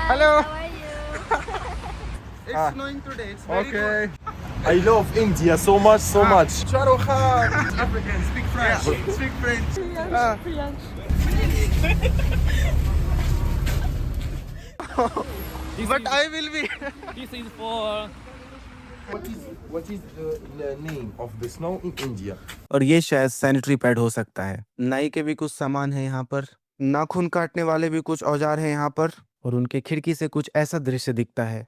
Hello. How are you? Ah. It's snowing today. It's very Okay. good. I love India so much, so much. Shah Rukh Khan. African, speak French. Speak French. Ah. But I will be. This is for What is the name of the snow in India? और ये शायद sanitary pad हो सकता है। नाई के भी कुछ सामान है यहाँ पर, नाखून काटने वाले भी कुछ औजार हैं यहाँ पर, और उनके खिड़की से कुछ ऐसा दृश्य दिखता है।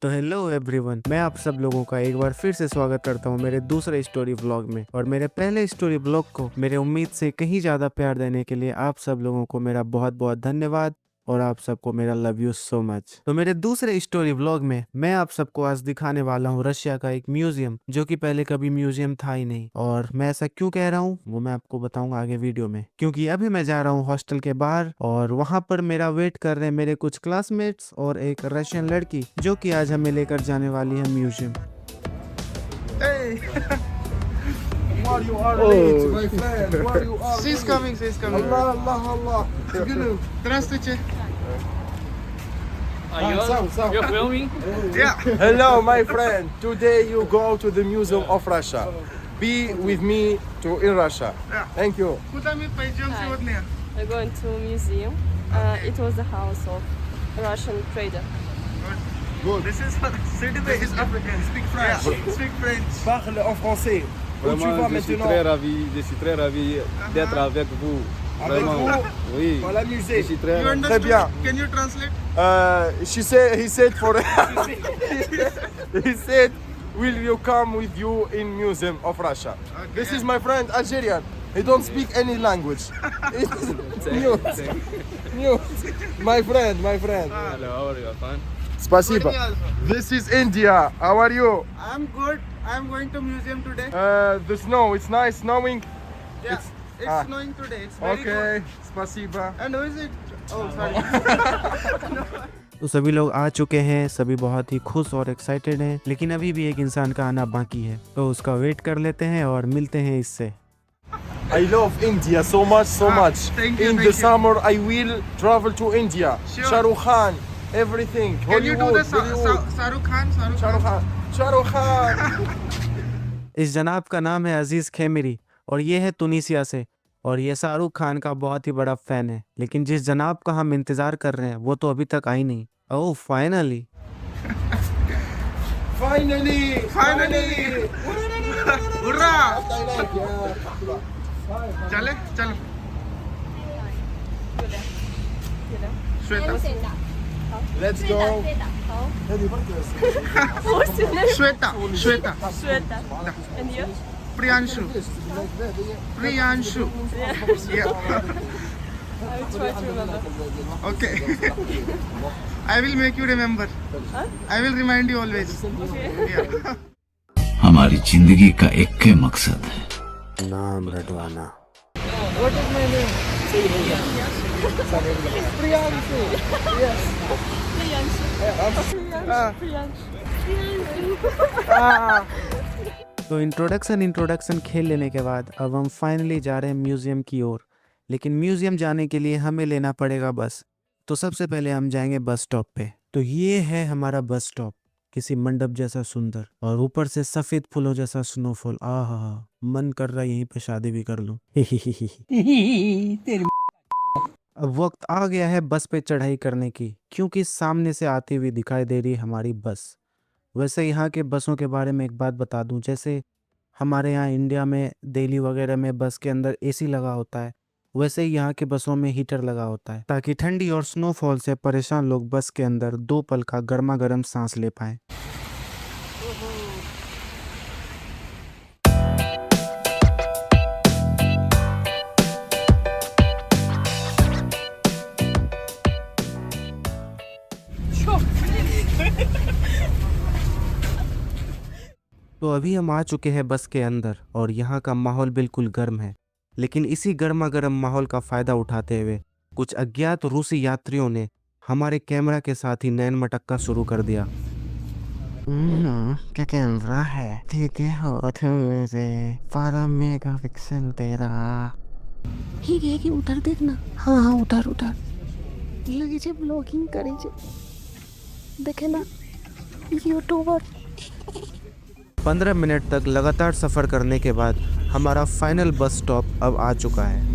तो हेलो एवरीवन, मैं आप सब लोगों का एक बार फिर से स्वागत करता हूँ मेरे दूसरे स्टोरी व्लॉग में। और मेरे पहले स्टोरी व्लॉग को मेरे उम्मीद से कहीं ज्यादा प्यार देने के लिए आप सब लोगों को मेरा बहुत बहुत धन्यवाद और आप सबको मेरा लव यू सो मच। तो मेरे दूसरे स्टोरी व्लॉग में मैं आप सबको आज दिखाने वाला हूँ रशिया का एक म्यूजियम, जो कि पहले कभी म्यूजियम था ही नहीं। और मैं ऐसा क्यों कह रहा हूँ वो मैं आपको बताऊंगा आगे वीडियो में, क्योंकि अभी मैं जा रहा हूँ हॉस्टल के बाहर और वहां पर मेरा वेट कर रहे हैं मेरे कुछ क्लासमेट्स और एक रशियन लड़की, जो कि आज हमें लेकर जाने वाली है museum. Hey. Why you are late, my friend? Why you are She's late? coming. She's coming. Allah, Allah, Allah. Здравствуйте. are you? Sam. You're filming? Yeah. Hello, my friend. Today you go to the Museum of Russia. Be with me in Russia. Yeah. Thank you. Куда мы пойдем сегодня? We're going to museum. It was the house of a Russian trader. Good. This is This is African. Speak French. Speak French. Parle en français. Où tu vas Vraiment, je suis maintenant? très ravi d'être avec vous. Avec Vraiment, vous? oui. Dans la musée. Je suis très You ravi. understood? bien. Can you translate? He said for he said, will you come with you in Museum of Russia? Okay. This is my friend Algerian. He don't speak any language. Mute. Mute. My friend. Hello, how are you? Fine? Spasiba. This is India. How are you? I'm good. I'm going to museum today. The snow, it's nice snowing. Yeah. It's ah. snowing today. It's very Okay. good. Spasiba. And who is it? Oh, sorry. तो सभी लोग आ चुके हैं, सभी बहुत ही खुश और excited हैं, लेकिन अभी भी एक इंसान का आना बाकी है, तो उसका वेट कर लेते हैं और मिलते हैं इससे। I love India so much, so much. Thank you, In thank the you. summer, I will travel to India. Sure. Shah Rukh Khan, everything. Can you do the Hollywood. Shahrukh Khan? Shah Rukh Khan. Shah Rukh Khan. इस जनाब का नाम है अजीज खेमेरी और ये है तुनिसिया से, और ये शाहरुख खान का बहुत ही बड़ा फैन है। लेकिन जिस जनाब का हम इंतजार कर रहे हैं वो तो अभी तक आई नहीं। ओह फाइनली। Finally. Hurrah! चले चलो Shweta Let's go. Shweta Shweta Shweta. And you? Priyanshu Yeah. I will try to remember. Okay. I will make you remember. I will remind you always. Yeah. हमारी जिंदगी का एक ही मकसद है, नाम रटवाना। What is my name? Priyanshu. Yes. तो इंट्रोडक्शन खेल लेने के बाद अब हम फाइनली जा रहे हैं म्यूजियम की ओर। लेकिन म्यूजियम जाने के लिए हमें लेना पड़ेगा बस। तो सबसे पहले हम जाएंगे बस स्टॉप पे। तो ये है हमारा बस स्टॉप, किसी मंडप जैसा सुंदर और ऊपर से सफेद फूलों जैसा स्नोफॉल। आहा, मन कर रहा है यहीं पे शादी भी कर लूं। अब वक्त आ गया है बस पे चढ़ाई करने की, क्योंकि सामने से आती हुई दिखाई दे रही है हमारी बस। वैसे यहाँ के बसों के बारे में एक बात बता दूं, जैसे हमारे यहाँ इंडिया में दिल्ली वगैरह में बस के अंदर एसी लगा होता है, वैसे ही यहाँ के बसों में हीटर लगा होता है, ताकि ठंडी और स्नोफॉल से परेशान लोग बस के अंदर 2 पल का गर्मा गर्म सांस ले पाएं। तो अभी हम आ चुके हैं बस के अंदर और यहाँ का माहौल बिल्कुल गर्म है। लेकिन इसी गर्मा गर्म माहौल का फायदा उठाते हुए कुछ अज्ञात रूसी यात्रियों ने हमारे कैमरा के साथ ही नैन मटक्का शुरू कर दिया। क्या कैमरा है? ठीक है, 12 मेगापिक्सल तेरा। ठीक है कि उधर देखना। हाँ हाँ उधर उधर लगे छे ब्लॉगिंग करे छे, देखे ना यूट्यूबर। 15 मिनट तक लगातार सफ़र करने के बाद हमारा फाइनल बस स्टॉप अब आ चुका है।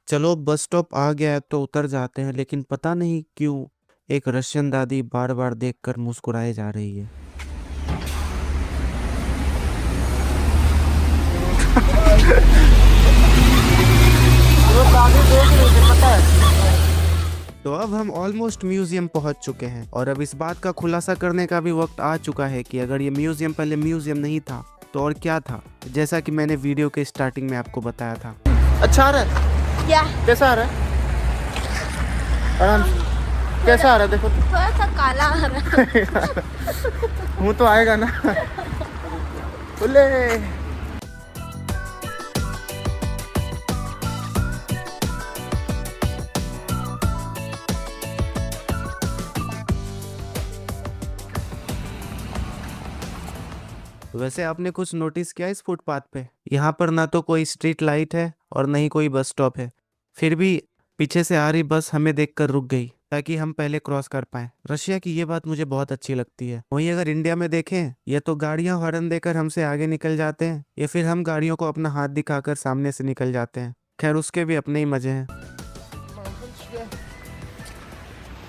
चलो बस स्टॉप आ गया है तो उतर जाते हैं, लेकिन पता नहीं क्यों एक रशियन दादी बार बार देखकर मुस्कुराए जा रही है। तो अब हम ऑलमोस्ट म्यूजियम पहुंच चुके हैं और अब इस बात का खुलासा करने का भी वक्त आ चुका है कि अगर ये म्यूजियम पहले म्यूजियम नहीं था तो और क्या था, जैसा कि मैंने वीडियो के स्टार्टिंग में आपको बताया था। अच्छा आ रहा है? या कैसा आ रहा है? आराम से। कैसा आ रहा है देखो तो। थोड़ा सा काला आ रहा है। मुँह तो आएगा ना। बोले वैसे आपने कुछ नोटिस किया इस फुटपाथ पे? यहाँ पर ना तो कोई स्ट्रीट लाइट है और ना ही कोई बस स्टॉप है, फिर भी पीछे से आ रही बस हमें देखकर रुक गई ताकि हम पहले क्रॉस कर पाएं। रशिया की ये बात मुझे बहुत अच्छी लगती है। वहीं अगर इंडिया में देखें, या तो गाड़ियां हॉर्न देकर हमसे आगे निकल जाते हैं या फिर हम गाड़ियों को अपना हाथ दिखाकर सामने से निकल जाते हैं। खैर उसके भी अपने ही मजे हैं।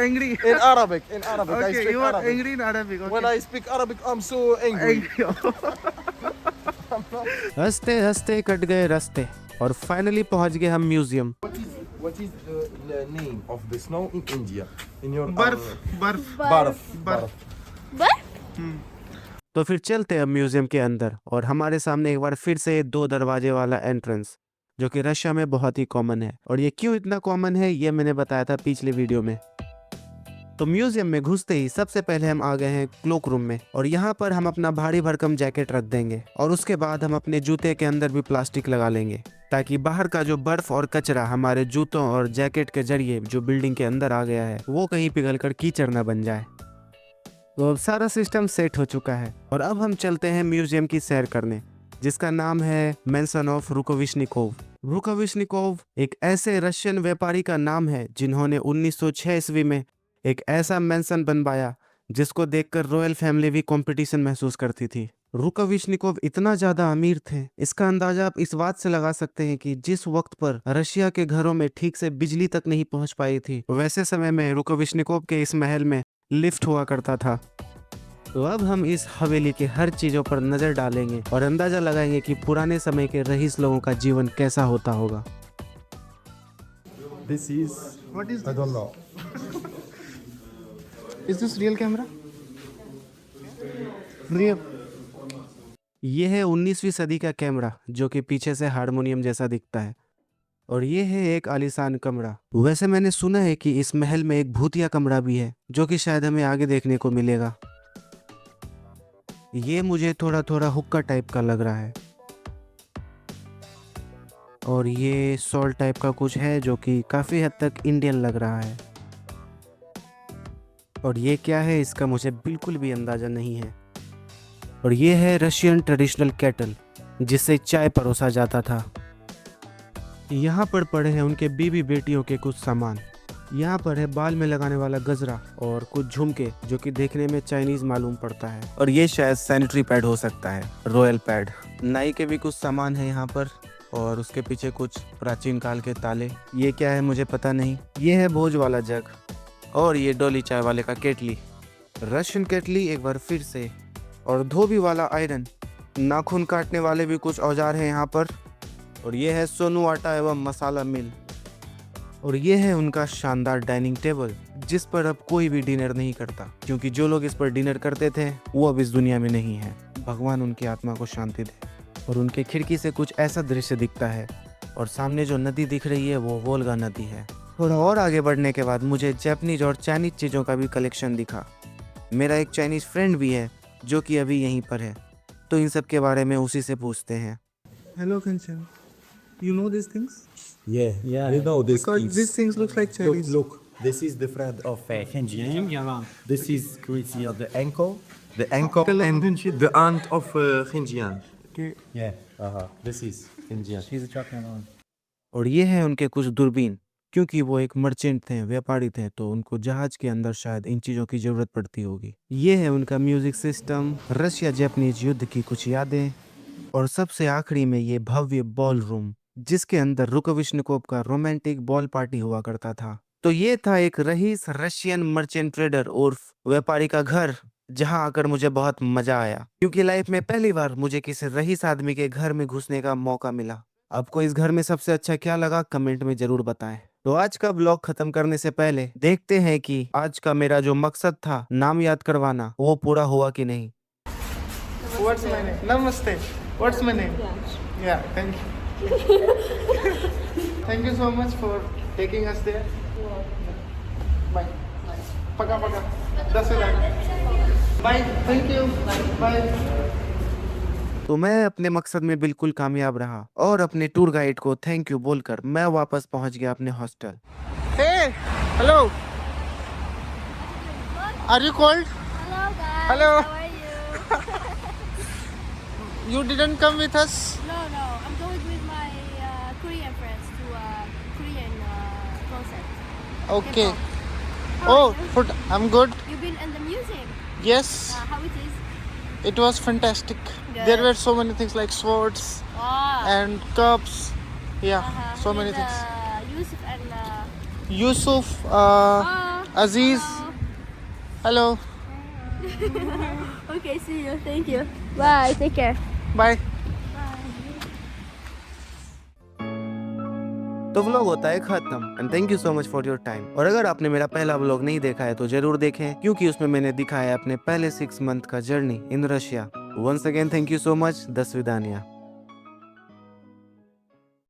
angry? in Arabic I Okay, speak you are Arabic. angry in Arabic. Okay. When I speak Arabic I'm so angry. हंसते हंसते कट गए रास्ते और फाइनली पहुंच गए हम museum. What is the name of the snow in India? In your बर्फ बर्फ barf. बर्फ। तो फिर चलते हैं म्यूजियम के अंदर और हमारे सामने एक बार फिर से 2 दरवाजे वाला एंट्रेंस, जो कि रशिया में बहुत ही कॉमन है। और ये क्यों इतना कॉमन है ये मैंने बताया था पिछले वीडियो में। तो म्यूजियम में घुसते ही सबसे पहले हम आ गए हैं क्लोक रूम में और यहाँ पर हम अपना भारी भरकम जैकेट रख देंगे और उसके बाद हम अपने जूते के अंदर भी प्लास्टिक लगा लेंगे ताकि बाहर का जो बर्फ और कचरा हमारे जूतों और जैकेट के जरिए जो बिल्डिंग के अंदर आ गया है वो कहीं पिघलकर कीचड़ न बन जाए। तो अब सारा सिस्टम सेट हो चुका है और अब हम चलते हैं म्यूजियम की सैर करने, जिसका नाम है मेंशन ऑफ रुकोविशनिकोव। रुकोविशनिकोव एक ऐसे रशियन व्यापारी का नाम है जिन्होंने 1906 ईस्वी में एक ऐसा मेंशन बनवाया जिसको देखकर रॉयल फैमिली भी कंपटीशन महसूस करती थी। रुकोविशनिकोव इतना ज्यादा अमीर थे, इसका अंदाजा आप इस बात से लगा सकते हैं कि जिस वक्त पर रशिया के घरों में ठीक से बिजली तक नहीं पहुंच पाई थी, वैसे समय में रुकोविशनिकोव के इस महल में लिफ्ट हुआ करता था। तो अब हम इस हवेली के हर चीजों पर नजर डालेंगे और अंदाजा लगाएंगे कि पुराने समय के रईस लोगों का जीवन कैसा होता होगा। This is What is I don't know. Is this real camera? Real. ये है 19वीं सदी का कैमरा जो कि पीछे से हारमोनियम जैसा दिखता है और ये है एक आलीशान कमरा। वैसे मैंने सुना है कि इस महल में एक भूतिया कमरा भी है जो कि शायद हमें आगे देखने को मिलेगा। ये मुझे थोड़ा थोड़ा हुक्का टाइप का लग रहा है और ये सॉल्ट टाइप का कुछ है जो कि काफ़ी हद तक इंडियन लग रहा है। और ये क्या है इसका मुझे बिल्कुल भी अंदाज़ा नहीं है। और ये है रशियन ट्रेडिशनल केटल जिससे चाय परोसा जाता था। यहाँ पर पड़े हैं उनके बीवी बेटियों के कुछ सामान। यहाँ पर है बाल में लगाने वाला गजरा और कुछ झुमके जो कि देखने में चाइनीज मालूम पड़ता है। और ये शायद सैनिटरी पैड हो सकता है, रॉयल पैड। नाई के भी कुछ सामान है यहाँ पर और उसके पीछे कुछ प्राचीन काल के ताले। ये क्या है मुझे पता नहीं। ये है भोज वाला जग और ये डोली चाय वाले का केटली, रशियन केटली एक बार फिर से। और धोबी वाला आयरन, नाखून काटने वाले भी कुछ औजार हैं यहाँ पर। और ये है सोनू आटा एवं मसाला मिल। और ये है उनका शानदार डाइनिंग टेबल जिस पर अब कोई भी डिनर नहीं करता, क्योंकि जो लोग इस पर डिनर करते थे वो अब इस दुनिया में नहीं है। भगवान उनकी आत्मा को शांति दे। और उनके खिड़की से कुछ ऐसा दृश्य दिखता है और सामने जो नदी दिख रही है वो वोल्गा नदी है। थोड़ा और आगे बढ़ने के बाद मुझे जापानीज और चाइनीज चीज़ों का भी कलेक्शन दिखा। मेरा एक चाइनीज फ्रेंड भी है जो कि अभी यहीं पर है, तो इन सब के बारे में उसी से पूछते हैं। Hello, Kanchan. You know these things? Yeah, we know this. Because these things look like cherries. Look, This is the friend of Khinjian. This is Chrissy, the uncle. The uncle and the aunt of Khinjian. Yeah. This is Khinjian. She's a chocolate. और ये है उनके कुछ दूरबीन। क्योंकि वो एक merchant थे, व्यापारी थे, तो उनको जहाज के अंदर शायद इन चीज़ों की ज़रूरत पड़ती होगी। ये है उनका म्यूज़िक सिस्टम, रशिया जापानीज युद्ध की कुछ यादें, और सबसे आखिरी में ये भव्य बॉल रूम जिसके अंदर रुकोविश्निकोव का रोमांटिक बॉल पार्टी हुआ करता था। तो ये था एक रईस रशियन मर्चेंट ट्रेडर उर्फ व्यापारी का घर, जहां आकर मुझे बहुत मजा आया, क्योंकि लाइफ में पहली बार मुझे किसी रईस आदमी के घर में घुसने का मौका मिला। आपको इस घर में सबसे अच्छा क्या लगा, कमेंट में जरूर बताएं। तो आज का ब्लॉग खत्म करने से पहले देखते हैं कि आज का मेरा जो मकसद था नाम याद करवाना, वो पूरा हुआ कि नहीं। What's my name? Namaste. What's my name? Yeah, thank you. Thank you so much for taking us there. Bye. Paka paka. Bye. Thank you. Bye. तो मैं अपने मकसद में बिल्कुल कामयाब रहा और अपने टूर गाइड को थैंक यू बोलकर मैं वापस पहुंच गया अपने hostel. Hey. Hello. Are you cold? Hello guys. Hello. How are you? You didn't come with us? No, I'm going with my Korean friends to a Korean concert. Okay. K-pop. How Oh, are you? food. I'm good. You've been in the museum. Yes. How it is? It was fantastic. Good. There were so many things like swords Oh. and cups. Yeah, so many with, things. Yusuf and Yusuf, oh, Aziz. Hello. Okay, see you. Thank you. Bye. Take care. Bye. तो vlog होता है खत्म and thank you so much for your time. और अगर आपने मेरा पहला vlog नहीं देखा है तो जरूर देखें, क्योंकि उसमें मैंने दिखाया अपने पहले 6 मंथ का journey in Russia. Once again thank you so much. दस विदानिया।